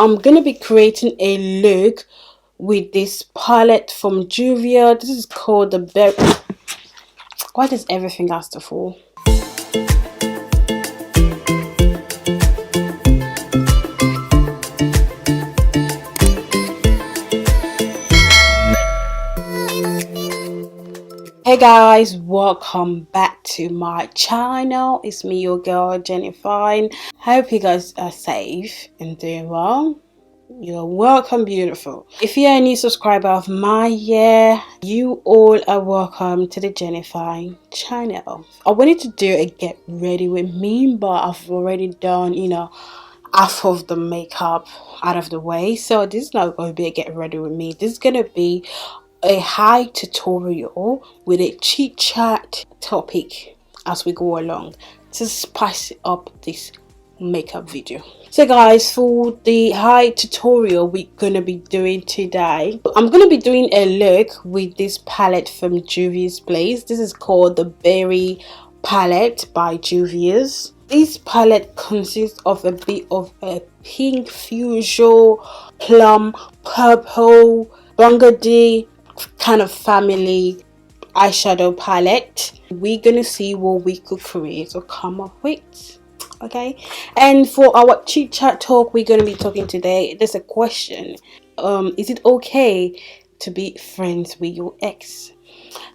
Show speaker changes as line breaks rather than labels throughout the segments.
I'm gonna be creating a look with this palette from Juvia. This is called the Berry. Why does everything has to fall? Hey guys, welcome back to my channel. It's me, your girl Jennifer. Hope you guys are safe and doing well. You're welcome, beautiful. If you're a new subscriber of mine, you all are welcome to the Jennifer channel. I wanted to do a get ready with me, but I've already done, half of the makeup out of the way. So this is not going to be a get ready with me. This is going to be a high tutorial with a chit chat topic as we go along to spice up this makeup video. So guys, for the high tutorial we're gonna be doing today, I'm gonna be doing a look with this palette from Juvia's place. This is called the Berry palette by Juvias. This palette consists of a bit of a pink fuchsia, plum, purple, burgundy kind of family eyeshadow palette. We're gonna see what we could create or come up with. Okay, and for our chit chat talk we're going to be talking today, there's a question: is it okay to be friends with your ex?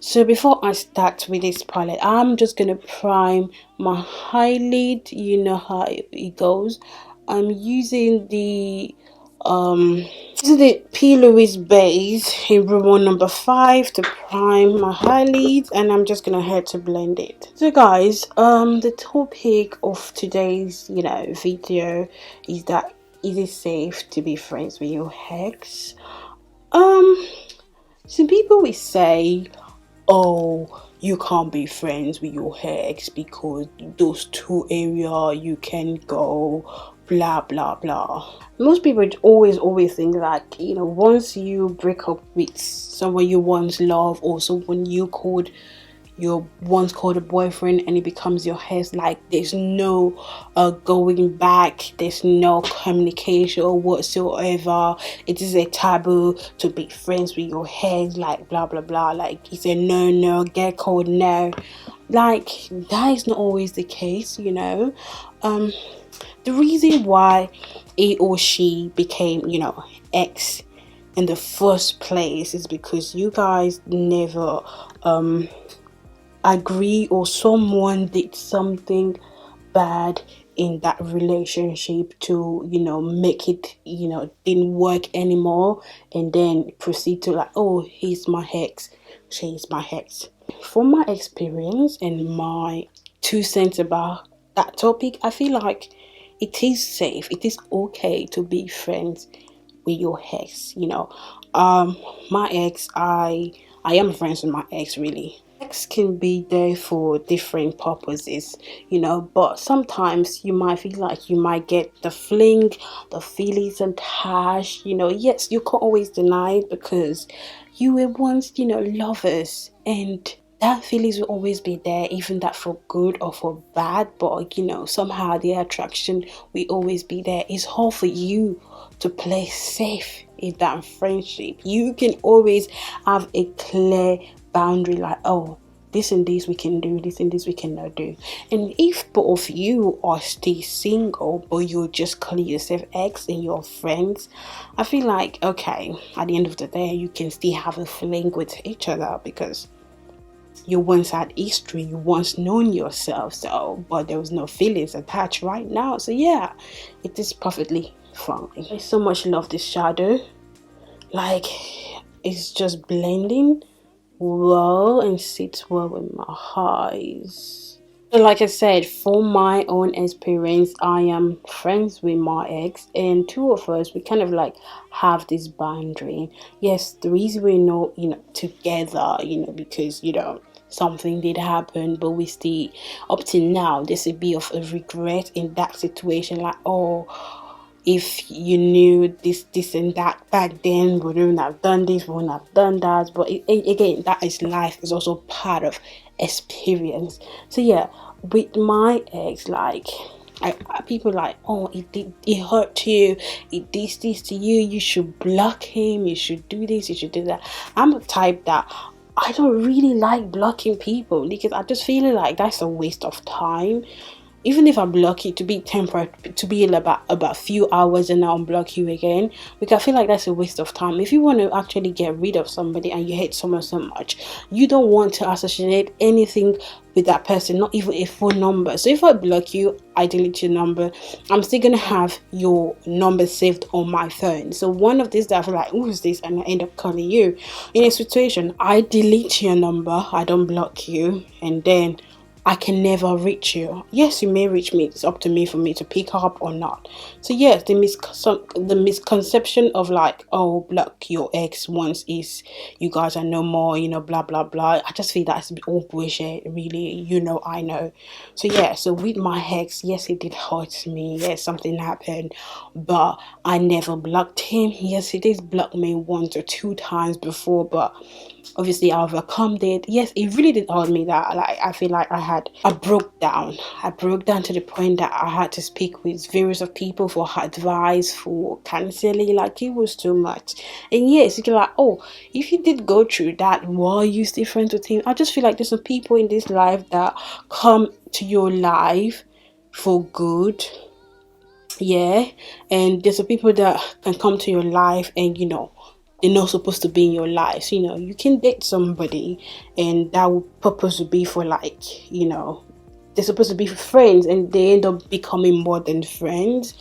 So before I start with this palette, I'm just going to prime my eyelid. You know how it goes. I'm using the P. Louise base in room number 5 to prime my eyelids, and I'm just gonna head to blend it. So guys, the topic of today's video is that, is it safe to be friends with your ex? Some people will say, oh, you can't be friends with your ex because those two areas you can go, blah blah blah. Most people always think that once you break up with someone you once loved, or someone you once called a boyfriend, and it becomes your ex, like there's no going back, there's no communication whatsoever. It is a taboo to be friends with your ex, like blah blah blah, like it's a no, get called no. Like that is not always the case. The reason why he or she became ex in the first place is because you guys never agree, or someone did something bad in that relationship to make it didn't work anymore, and then proceed to like, oh, he's my ex, she's my ex. From my experience and my 2 cents about that topic, I feel like it is safe, it is okay to be friends with your ex. My ex, I am friends with my ex. Really, ex can be there for different purposes, but sometimes you might feel like you might get the fling, the feelings attached. Yes, you can't always deny it because you were once lovers, and that feelings will always be there, even that for good or for bad. But somehow the attraction will always be there. It's hard for you to play safe in that friendship. You can always have a clear boundary, like, oh, this and this we can do, this and this we cannot do. And if both of you are still single, but you just call yourself ex and you're friends, I feel like, okay, at the end of the day you can still have a fling with each other because you once had history, you once known yourself, but there was no feelings attached right now. So yeah, it is perfectly fine. I so much love this shadow, like it's just blending well and sits well with my eyes. Like I said, from my own experience, I am friends with my ex, and two of us, we kind of like have this boundary. Yes, the reason we're not together, because something did happen, but we still, up till now, there's a bit of a regret in that situation, like, oh, if you knew this and that back then, we wouldn't have done this, we wouldn't have done that. But again, that is life, is also part of experience. So yeah, with my ex, like People like, oh, it hurt you, it did this to you, you should block him, you should do this, you should do that. I'm the type that I don't really like blocking people, because I just feel like that's a waste of time. Even if I block you to be temporary, to be about a few hours, and I'll unblock you again, because I feel like that's a waste of time. If you want to actually get rid of somebody and you hate someone so much, you don't want to associate anything with that person, not even a phone number. So if I block you, I delete your number, I'm still gonna have your number saved on my phone. So one of these that I feel like, who's this, and I end up calling you. In a situation, I delete your number, I don't block you, and then I can never reach you. Yes, you may reach me. It's up to me for me to pick up or not. So yes, the misconception of like, oh, block your ex once is you guys are no more, blah blah blah. I just feel that's all bullshit, really. I know. So yeah, so with my ex, yes, it did hurt me. Yes, something happened, but I never blocked him. Yes, he did block me 1 or 2 times before, but obviously I overcome it. Yes, it really did hurt me, that like I feel like I broke down. I broke down to the point that I had to speak with various of people for advice, for counseling. Like, it was too much. And yes, you're like, oh, if you did go through that, why are you still friends with him? I just feel like there's some people in this life that come to your life for good. Yeah, and there's some people that can come to your life and they're not supposed to be in your life. So, you can date somebody and that will purpose to be for like, they're supposed to be friends and they end up becoming more than friends.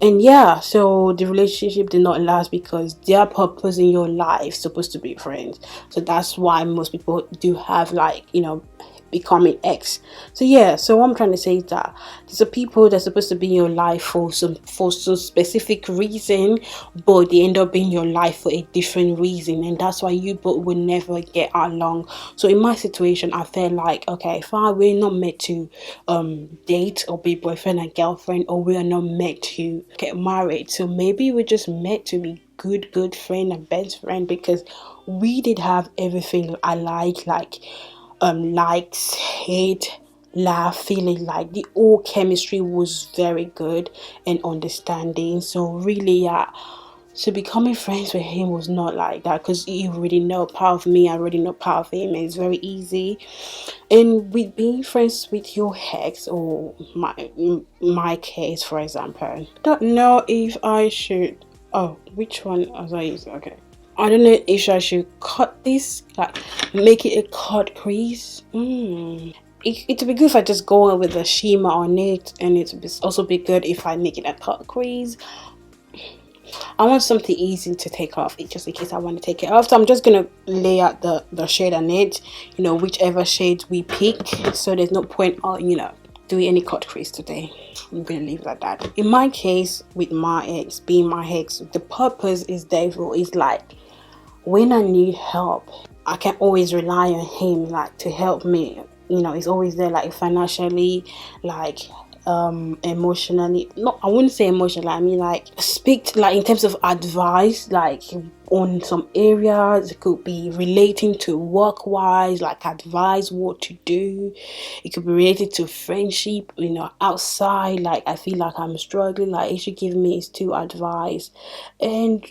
And yeah, so the relationship did not last because their purpose in your life supposed to be friends. So that's why most people do have like, becoming ex. So yeah, so what I'm trying to say is that there's a people that's supposed to be in your life for some specific reason, but they end up being in your life for a different reason, and that's why you both will never get along. So in my situation, I felt like, okay, fine, we're not meant to date or be boyfriend and girlfriend, or we are not meant to get married. So maybe we're just meant to be good friend and best friend, because we did have everything I like likes, hate, laugh, feeling. Like the whole chemistry was very good and understanding. So really, yeah, so becoming friends with him was not like that, because you already know part of me, I already know part of him, and it's very easy. And with being friends with your ex, or my case for example, I don't know if I should, oh, which one was I using? Okay, I don't know if I should cut this, like make it a cut crease. It would be good if I just go on with the shimmer on it, and it would also be good if I make it a cut crease. I want something easy to take off, just in case I want to take it off. So I'm just gonna lay out the shade on it, whichever shade we pick. So there's no point doing any cut crease today. I'm gonna leave it like that. In my case, with my ex, being my ex, the purpose is therefore is like, when I need help, I can always rely on him, like, to help me. He's always there, like financially, like emotionally. No, I wouldn't say emotionally, I mean like speak, like in terms of advice, like on some areas. It could be relating to work wise, like advice what to do. It could be related to friendship, outside, like I feel like I'm struggling, like he should give me his two advice. And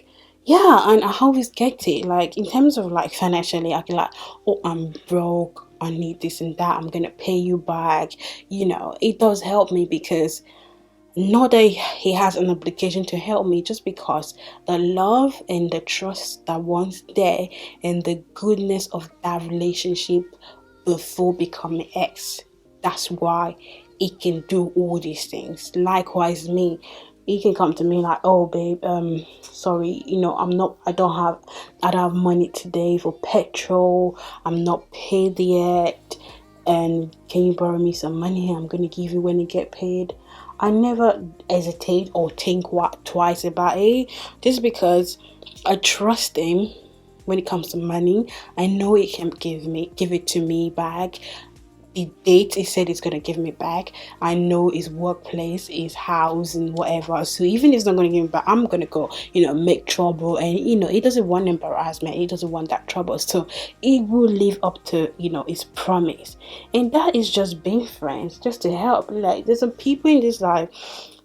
yeah, and I always get it. Like in terms of like financially, I can like, oh, I'm broke, I need this and that, I'm gonna pay you back. It does help me, because not that he has an obligation to help me, just because the love and the trust that once there, and the goodness of that relationship before becoming ex. That's why he can do all these things. Likewise me, he can come to me like, oh babe, sorry, I don't have money today for petrol, I'm not paid yet, and can you borrow me some money? I'm gonna give you when you get paid. I never hesitate or think twice about it, just because I trust him. When it comes to money, I know he can give it to me back the date he said he's gonna give me back. I know his workplace, his house, and whatever. So even if he's not gonna give me back, I'm gonna go, make trouble. And he doesn't want embarrassment. He doesn't want that trouble. So he will live up to his promise, and that is just being friends, just to help. Like there's some people in this life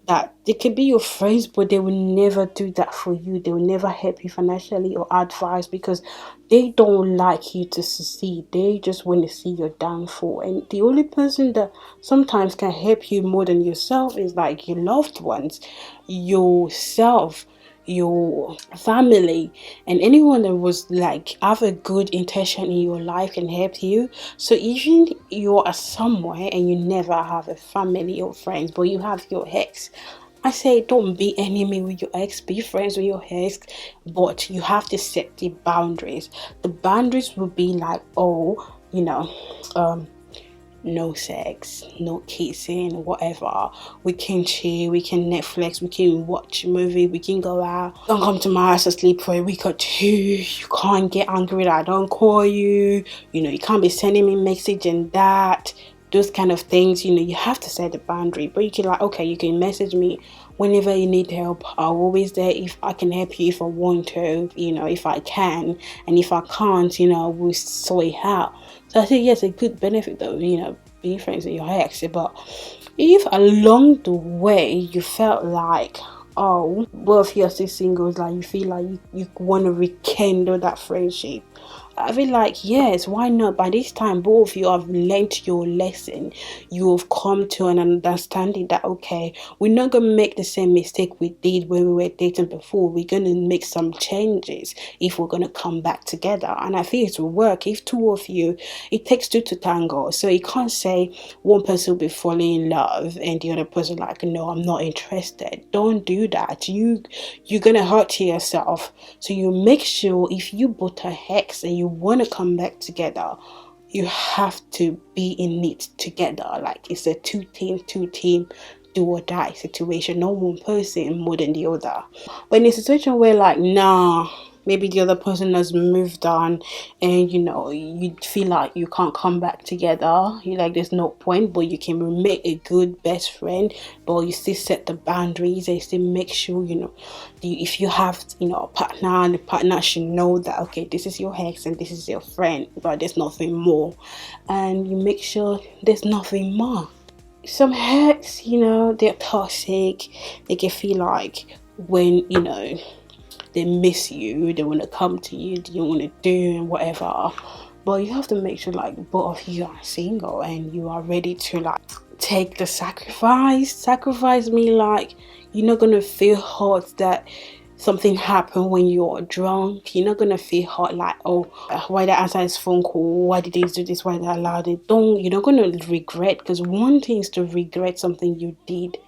that they can be your friends, but they will never do that for you. They will never help you financially or advice, because they don't like you to succeed. They just want to see your downfall. And the only person that sometimes can help you more than yourself is like your loved ones, yourself, your family, and anyone that was like have a good intention in your life can help you. So even you are somewhere and you never have a family or friends, but you have your ex, I say don't be enemy with your ex, be friends with your ex, but you have to set the boundaries. The boundaries will be like, no sex, no kissing, whatever. We can chill, we can Netflix, we can watch a movie, we can go out. Don't come to my house to sleep for a week or two. You can't get angry that I don't call you. You can't be sending me message and that. Those kind of things, you have to set the boundary. But you can okay, you can message me whenever you need help. I'm always there if I can help you, if I want to, if I can. And if I can't, we'll sort it out. So I think yes, a good benefit though, being friends with your ex. But if along the way you felt like, oh, both of you are still singles, like you feel like you want to rekindle that friendship, I feel like yes, why not? By this time both of you have learnt your lesson. You have come to an understanding that okay, we're not gonna make the same mistake we did when we were dating before. We're gonna make some changes if we're gonna come back together. And I feel it will work. If two of you, it takes two to tango. So you can't say one person will be falling in love and the other person like, no, I'm not interested. Don't do that. You're gonna hurt yourself. So you make sure if you both are ex and you want to come back together, you have to be in it together. Like it's a two team do or die situation, not one person more than the other. But in a situation where like nah, maybe the other person has moved on and you feel like you can't come back together, you like there's no point, but you can remain a good best friend, but you still set the boundaries and still make sure if you have a partner, the partner should know that okay, this is your ex and this is your friend, but there's nothing more, and you make sure there's nothing more. Some ex, they're toxic. They can feel like when they miss you, they want to come to you, they want to do and whatever. But you have to make sure like both of you are single and you are ready to like take the sacrifice me like you're not gonna feel hurt that something happened when you're drunk. You're not gonna feel hurt like, oh, why did I answer his phone call, why did they do this, why did I allow it. You're not gonna regret, because one thing is to regret something you did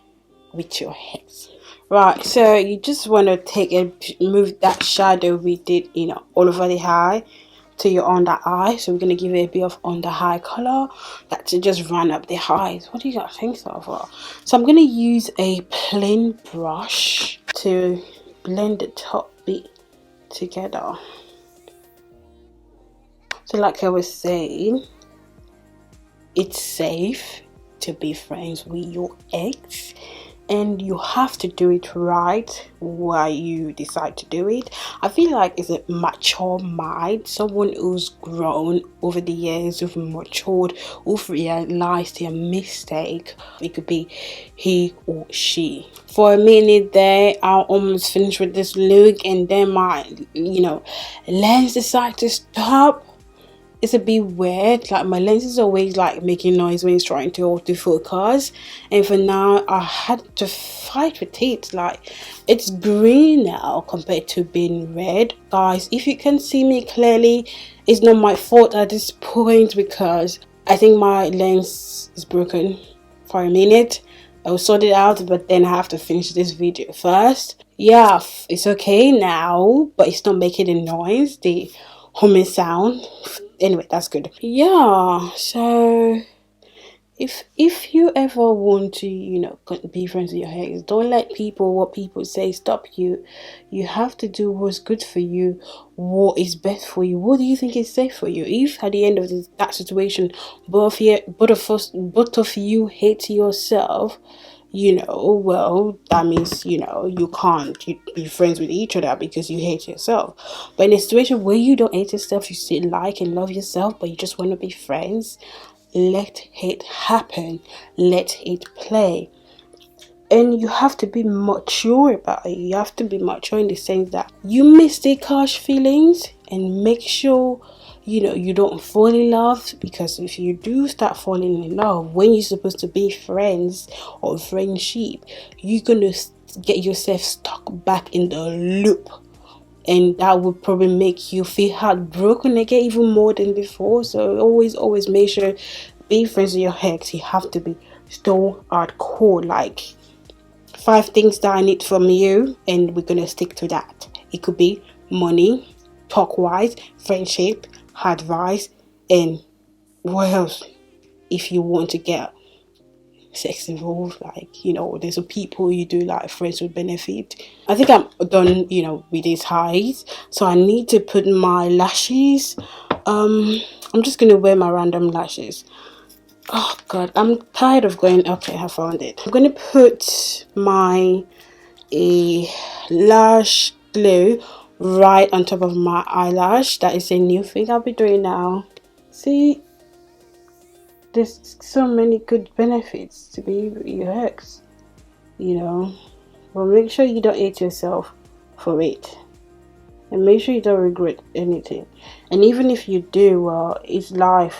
with your ex. Right, so you just want to move that shadow we did all over the eye to your under eye. So we're going to give it a bit of under eye color that to just run up the eyes. What do you guys think so far? So I'm going to use a plain brush to blend the top bit together. So like I was saying, it's safe to be friends with your ex, and you have to do it right while you decide to do it. I feel like it's a mature mind, someone who's grown over the years, who've matured, who've realized their mistake. It could be he or she. For a minute there, I almost finished with this look, and then my lens decided to stop. It's a bit weird, like my lens is always like making noise when it's trying to autofocus, and for now I had to fight with it. Like it's green now compared to being red. Guys, if you can see me clearly, it's not my fault at this point, because I think my lens is broken. For a minute I will sort it out, but then I have to finish this video first. Yeah, it's okay now, but it's not making a noise, the humming sound. Anyway, that's good. Yeah, so If you ever want to, be friends with your ex, don't let what people say stop you. You have to do what's good for you, what is best for you. What do you think is safe for you? If at the end of that situation, both of you hate yourself, well, that means, you can't be friends with each other because you hate yourself. But in a situation where you don't hate yourself, you still like and love yourself, but you just want to be friends, let it happen. Let it play. And you have to be mature about it. You have to be mature in the sense that you may still catch feelings, and make sure you don't fall in love, because if you do start falling in love when you're supposed to be friends or friendship, you're gonna get yourself stuck back in the loop, and that would probably make you feel heartbroken again even more than before. So always make sure, being friends with your ex, you have to be so hardcore, like 5 things that I need from you, and we're gonna stick to that. It could be money, talk wise, friendship, advice, and what else? If you want to get sex involved, like there's a people you do like friends with benefit. I think I'm done with these highs, so I need to put my lashes. I'm just gonna wear my random lashes. Oh god, I'm tired of going. Okay, I found it. I'm gonna put my lash glue right on top of my eyelash. That is a new thing I'll be doing now. See, there's so many good benefits to be with your ex, but make sure you don't hate yourself for it, and make sure you don't regret anything. And even if you do, well, it's life.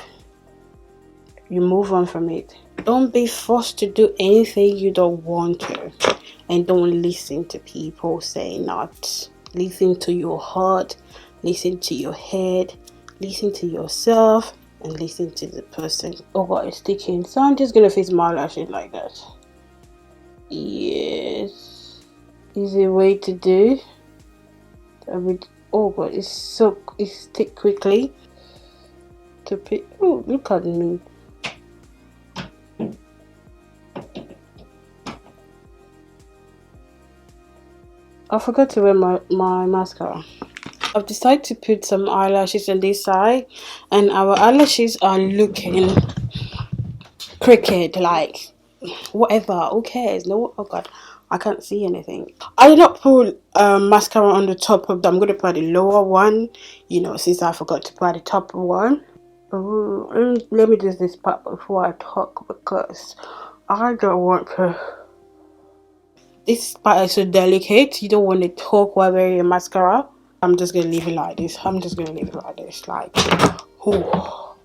You move on from it. Don't be forced to do anything you don't want to, and don't listen to people saying not. Listen to your heart, listen to your head, listen to yourself, and listen to the person. Oh god, it's sticking, so I'm just gonna fix my lashes like that. Yes, easy way to do. Oh god, it's stick quickly to pick. Oh, look at me. I forgot to wear my mascara. I've decided to put some eyelashes on this side, and our eyelashes are looking crooked, like whatever. Who cares? No, oh god, I can't see anything. I did not put mascara on the top of them. I'm gonna put the lower one, since I forgot to put the top one. Let me do this part before I talk, because I don't want to. This part is so delicate. You don't want to talk while wearing a mascara. I'm just gonna leave it like this. Like, oh,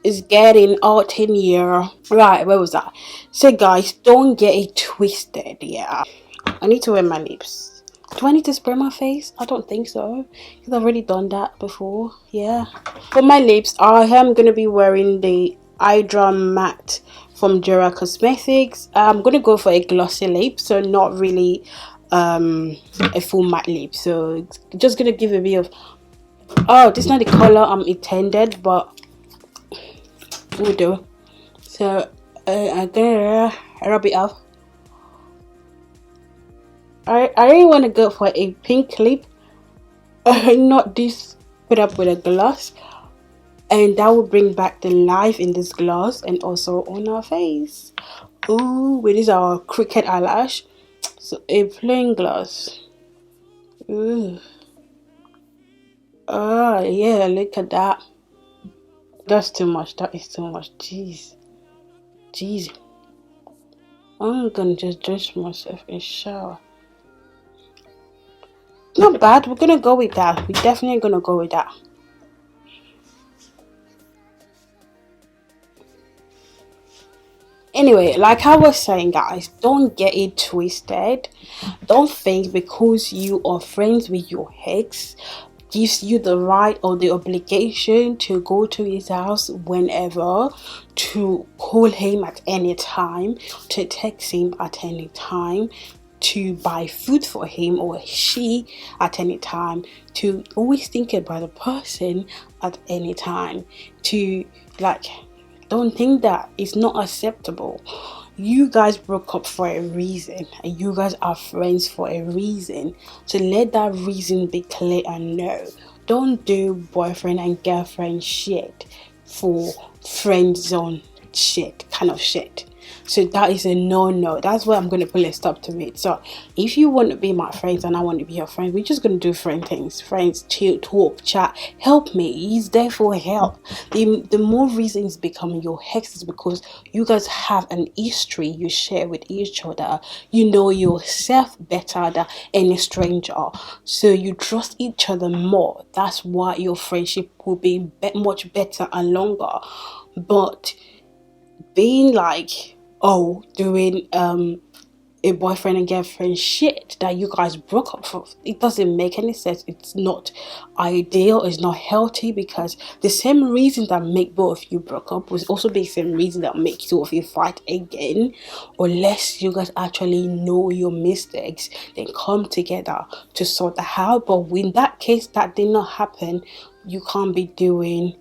it's getting hot in here. Right, where was I? So guys, don't get it twisted. Yeah, I need to wear my lips. Do I need to spray my face? I don't think so, because I've already done that before. Yeah, for my lips, I am gonna be wearing the Hydra Matte from Jura Cosmetics. I'm gonna go for a glossy lip, so not really a full matte lip. So just gonna give a bit of, oh, this is not the color I'm intended, but we'll do. So I'm gonna rub it off. I really want to go for a pink lip, not this put up with a gloss, and that will bring back the life in this gloss and also on our face. Ooh, with this our crooked eyelash, so a plain gloss. Ooh. Oh yeah, look at that. That's too much. That is too much. Jeez. I'm gonna just dress myself in shower. Not bad. We're gonna go with that. We're definitely gonna go with that. Anyway, like I was saying, guys, don't get it twisted. Don't think because you are friends with your ex gives you the right or the obligation to go to his house whenever, to call him at any time, to text him at any time, to buy food for him or she at any time, to always think about the person at any time, to like Don't think that. It's not acceptable. You guys broke up for a reason, and you guys are friends for a reason. So let that reason be clear and know. Don't do boyfriend and girlfriend shit for friend zone shit, kind of shit. So that is a no. That's why I'm going to put a stop to it. So if you want to be my friends and I want to be your friend, we're just going to do friend things. Friends, chill, talk, chat. Help me. He's there for help. The more reasons becoming your ex is because you guys have an history you share with each other. You know yourself better than any stranger. So you trust each other more. That's why your friendship will be much better and longer. But being like, doing a boyfriend and girlfriend shit that you guys broke up for, it doesn't make any sense. It's not ideal, it's not healthy, because the same reason that make both of you broke up was also the same reason that make two of you fight again. Unless you guys actually know your mistakes, then come together to sort that out. But in that case, that did not happen. You can't be doing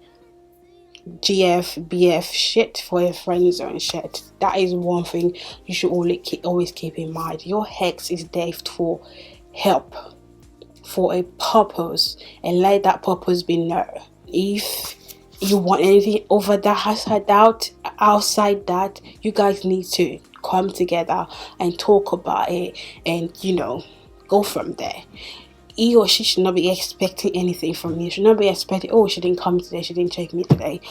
BF shit for a friend zone shit. That is one thing you should always keep in mind. Your ex is there for help, for a purpose, and let that purpose be known. If you want anything over that, outside that, you guys need to come together and talk about it, and go from there. He or she should not be expecting anything from you. Should not be expecting, she didn't come today, she didn't check me today,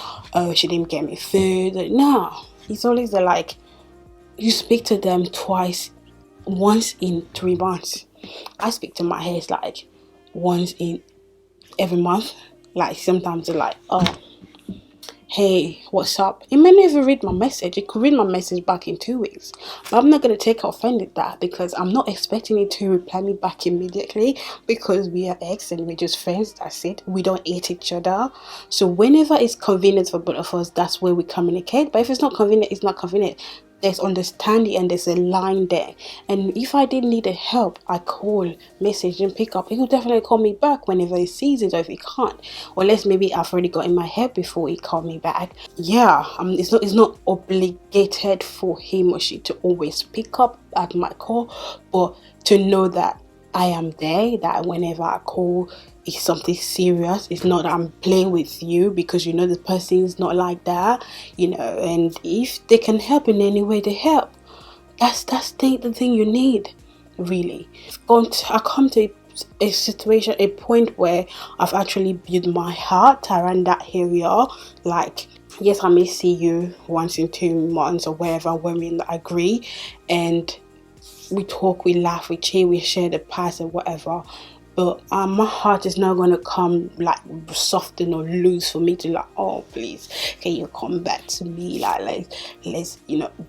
she didn't get me food. No, it's always like you speak to them once in 3 months. I speak to my ex like once in every month. Like sometimes they're like, hey, what's up? It may never read my message. It could read my message back in 2 weeks. But I'm not going to take offended that, because I'm not expecting it to reply me back immediately, because we are ex and we're just friends. That's it. We don't hate each other. So whenever it's convenient for both of us, that's where we communicate. But if it's not convenient, it's not convenient. There's understanding and there's a line there. And if I did need a help, I call, message, and pick up. He will definitely call me back whenever he sees it, or if he can't, unless maybe I've already got in my head before he called me back. Yeah, it's not obligated for him or she to always pick up at my call, but to know that I am there, that whenever I call, it's something serious. It's not that I'm playing with you, because the person is not like that, and if they can help in any way, they help. That's the thing you need, really. I come to a situation, a point where I've actually built my heart around that area. Like, yes, I may see you once in 2 months or wherever, when we agree, and we talk, we laugh, we chill, we share the past and whatever. But my heart is not going to come like soften or loose for me to like, oh please, can you come back to me, like let's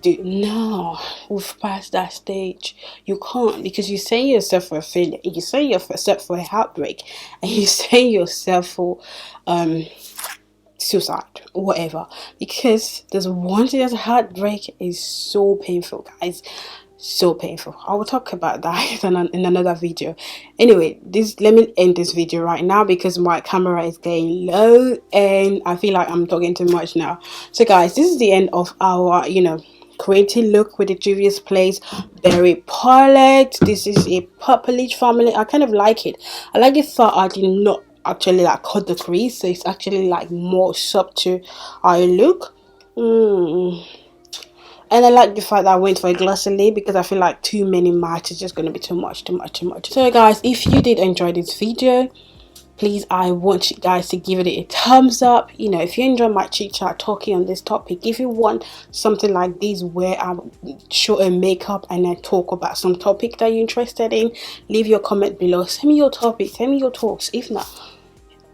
do. No, we've passed that stage. You can't, because you say yourself for a failure, you say yourself for a heartbreak, and you say yourself for suicide or whatever. Because there's one thing, that's heartbreak is so painful, guys. So painful. I will talk about that in another video. Anyway, let me end this video right now, because my camera is getting low and I feel like I'm talking too much now. So guys, this is the end of our creative look with the juvias place. Very palette. This is a purplish family. I kind of like it. I like the fact I did not actually like cut the crease, so it's actually like more subtle eye look. And I like the fact that I went for a glossy lid, because I feel like too many matte is just going to be too much. So guys, if you did enjoy this video, please, I want you guys to give it a thumbs up. If you enjoy my chit chat talking on this topic, if you want something like this where I show a makeup and I talk about some topic that you're interested in, leave your comment below. Send me your topic, send me your talks. If not,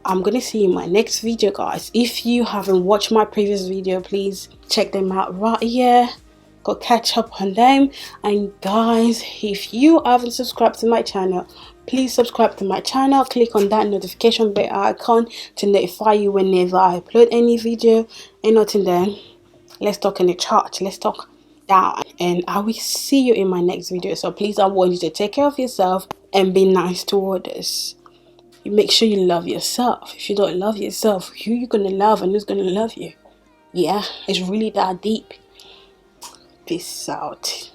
I'm gonna see you in my next video, guys. If you haven't watched my previous video, please check them out right here. Go catch up on them. And guys, if you haven't subscribed to my channel, please subscribe to my channel. Click on that notification bell icon to notify you whenever I upload any video. And until then, let's talk in the church, let's talk down, and I will see you in my next video. So please, I want you to take care of yourself and be nice to others. You make sure you love yourself. If you don't love yourself, who you gonna love, and who's gonna love you? yeah, it's really that deep. Peace out.